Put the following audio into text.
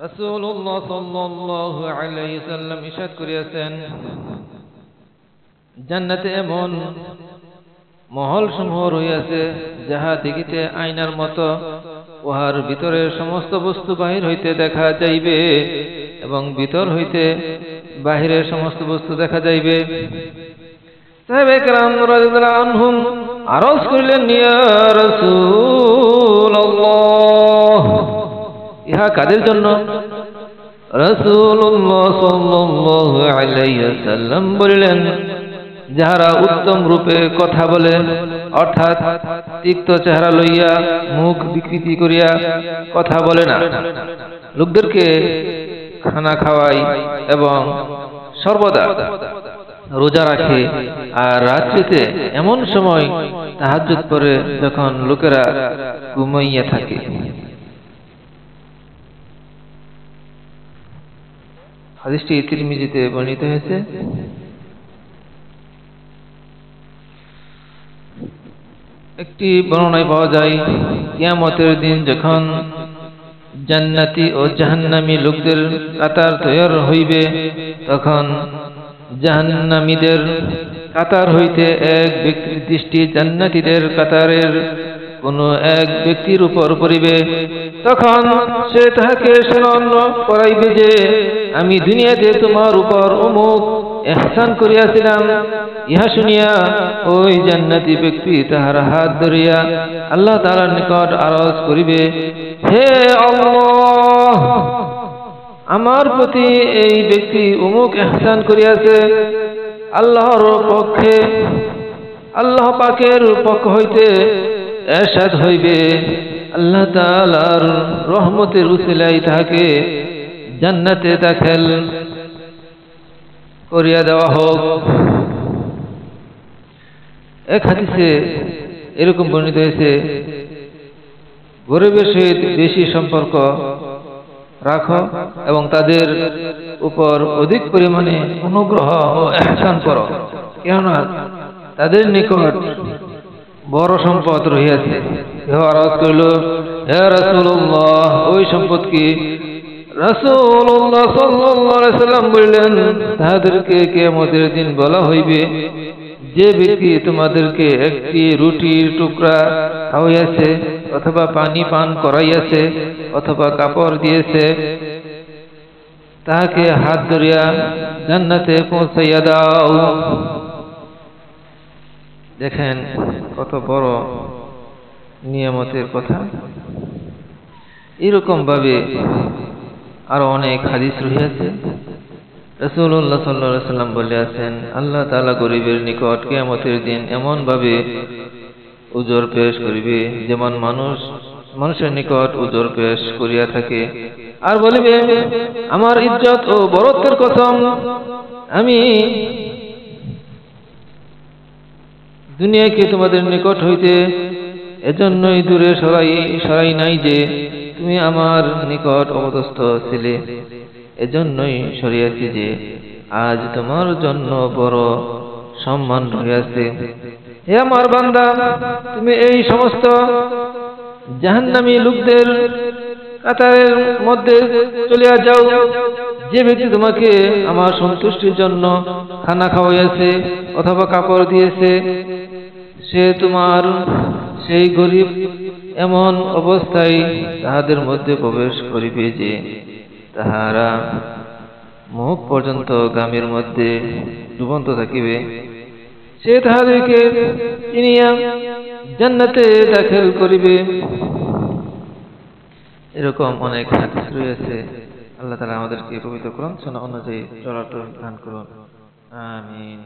রাসূলুল্লাহ সাল্লাল্লাহু আলাইহি সাল্লাম ইরশাদ করিয়াছেন, জান্নাতে এমন মহল সমূহ রহিয়াছে যাহা দেখিতে আয়নার মতো, উহার ভিতরের সমস্ত বস্তু বাহির হইতে দেখা যাইবে এবং ভিতর হইতে বাহিরের সমস্ত বস্তু দেখা যাইবে। সাহাবায়ে কেরাম রাদিয়াল্লাহু আনহুম আরজ করিলেন, ইয়া রাসূলুল্লাহ, ইহা কাদের জন্য? রাসূলুল্লাহ সাল্লাল্লাহু আলাইহি ওয়াসাল্লাম বলিলেন, যাহারা উত্তম রূপে কথা বলে, অর্থাৎ তিক্ত চেহারা লইয়া মুখ বিকৃতি করিয়া কথা বলে না, লোকদেরকে খানা খাওয়ায় এবং সর্বদা রোজা রাখে, আর রাত্রিতে এমন সময় তাহাজ্জুদ পড়ে যখন লোকেরা ঘুমাইয়া থাকে। হাদিসটি তিরমিজিতে বর্ণিত হয়েছে। একটি বর্ণনায় পাওয়া যায়, কিয়ামতের দিন যখন জান্নাতি ও জাহান্নামী লোকদের কাতার তৈরি হইবে, তখন জাহান্নামীদের কাতার হইতে এক ব্যক্তির দৃষ্টি জান্নাতীদের কাতারের কোন এক ব্যক্তির উপর পড়িবে। তখন সে তাহাকে স্মরণ করাইবে যে, আমি দুনিয়াতে তোমার উপর অমুক ইহসান করিয়াছিলাম। ইহা শুনিয়া ওই জান্নাতি ব্যক্তি তাহার হাত ধরিয়া আল্লাহ তাআলার নিকট আরজ করিবে, হে আল্লাহ, আমার প্রতি এই ব্যক্তি অমুক ইহসান করিয়াছে। আল্লাহর পক্ষে, আল্লাহ পাকের পক্ষ হইতে ইরশাদ হইবে, আল্লাহ তাআলার রহমতের উসিলায় তাহাকে জান্নাতে দাখিল করিয়া দেওয়া হোক। এক হাদিসে এরকম বর্ণিত হয়েছে, গরিবের সহিত বেশি সম্পর্ক রাখো এবং তাদের উপর অধিক পরিমাণে অনুগ্রহ ও ইহসান করো, কেননা তাদের নিকট বড় সম্পদ রহিয়াছে। কেহ আরজ করিল, হে রাসূলুল্লাহ, ওই সম্পদ কি? রাসূলুল্লাহ সাল্লাল্লাহু আলাইহি সাল্লাম বললেন, তাহাদেরকে কিয়ামতের দিন বলা হইবে, যে ব্যক্তি তোমাদেরকে একটি রুটির টুকরা খাওয়াইয়াছে, অথবা পানি পান করাইয়াছে, অথবা কাপড় দিয়েছে, তাহাকে হাত ধরিয়া জান্নাতে পৌঁছাইয়া দাও। দেখেন কত বড় নিয়ামতের কথা। এরকম ভাবে আরো অনেক হাদিস রহিয়াছে। রাসূলুল্লাহ সাল্লাল্লাহু আলাইহি সাল্লাম বলিয়াছেন, আল্লাহ তাআলা গরিবের নিকট কিয়ামতের দিন এমন ভাবে উজর পেশ করিবে, যেমন মানুষের নিকট উজর পেশ করিয়া থাকে, আর বলিবে, আমার ইজ্জত ও বরত্বের কসম, আমি দুনিয়াকে তোমাদের নিকট হইতে এজন্যই দূরে সরাই নাই যে তুমি আমার নিকট অপদস্থ ছিলে, এজন্যই সরিয়েছি যে আজ তোমার জন্য বড় সম্মান রহিয়াছে। হে আমার বান্দা, তুমি এই সমস্ত জাহান্নামী লোকদের কাতারের মধ্যে চলিয়া যাও। যে ব্যক্তি তোমাকে আমার সন্তুষ্টির জন্য খানা খাওয়াইয়াছে অথবা কাপড় দিয়েছে, সে তোমার সেই গরিব এমন অবস্থায় তাহাদের মধ্যে প্রবেশ করিবে যে তাহারা মুখ পর্যন্ত গামের মধ্যে ডুবন্ত থাকিবে। সে তাহাদেরকে চিনিয়া জান্নাতে দাখিল করিবে। এরকম অনেক হাদিস রয়েছে। আল্লাহ তাআলা আমাদেরকে পবিত্র কোরআন সুন্নাহ অনুযায়ী চলার তৌফিক দান করুন। আমিন।